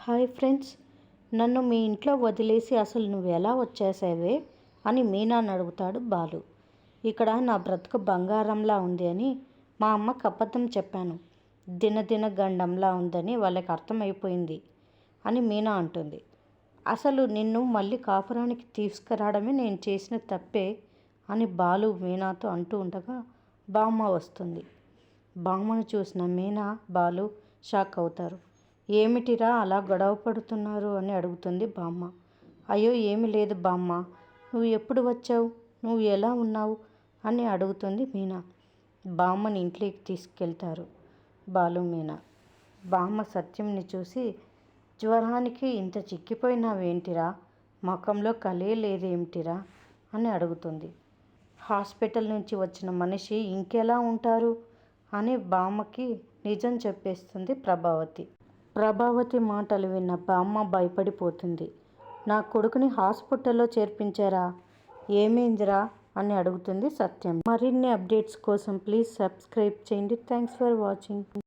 Hi friends, నన్ను మీ ఇంట్లో వదిలేసి అసలు నువ్వు ఎలా వచ్చేసావే అని మీనాని అడుగుతాడు బాలు. ఇక్కడ నా బ్రతుకు బంగారంలా ఉంది అని మా అమ్మకు అబద్ధం చెప్పాను. దినదిన గండంలా ఉందని వాళ్ళకి అర్థమైపోయింది అని మీనా అంటుంది. అసలు నిన్ను మళ్ళీ కాపురానికి తీసుకురావడమే నేను చేసిన తప్పే అని బాలు మీనాతో అంటూ ఉండగా బామ్మ వస్తుంది. బామ్మను చూసిన మీనా బాలు షాక్ అవుతారు. ఏమిటిరా అలా గొడవ పడుతున్నారు అని అడుగుతుంది బామ్మ. అయ్యో ఏమి లేదు బామ్మ, నువ్వు ఎప్పుడు వచ్చావు, నువ్వు ఎలా ఉన్నావు అని అడుగుతుంది మీనా. బామ్మని ఇంట్లోకి తీసుకెళ్తారు బాలు మీనా. బామ్మ సత్యంని చూసి, జ్వరానికి ఇంత చిక్కిపోయినావేంటిరా, ముఖంలో కలే లేదేమిటిరా అని అడుగుతుంది. హాస్పిటల్ నుంచి వచ్చిన మనిషి ఇంకెలా ఉంటారు అని బామ్మకి నిజం చెప్పేస్తుంది ప్రభావతి. ప్రభావతి మాటలు విన్న బామ్మ భయపడిపోతుంది. నా కొడుకుని హాస్పిటల్లో చేర్పించారా, ఏమైందిరా అని అడుగుతుంది సత్యం. మరిన్ని అప్డేట్స్ కోసం ప్లీజ్ సబ్స్క్రైబ్ చేయండి. Thanks for watching.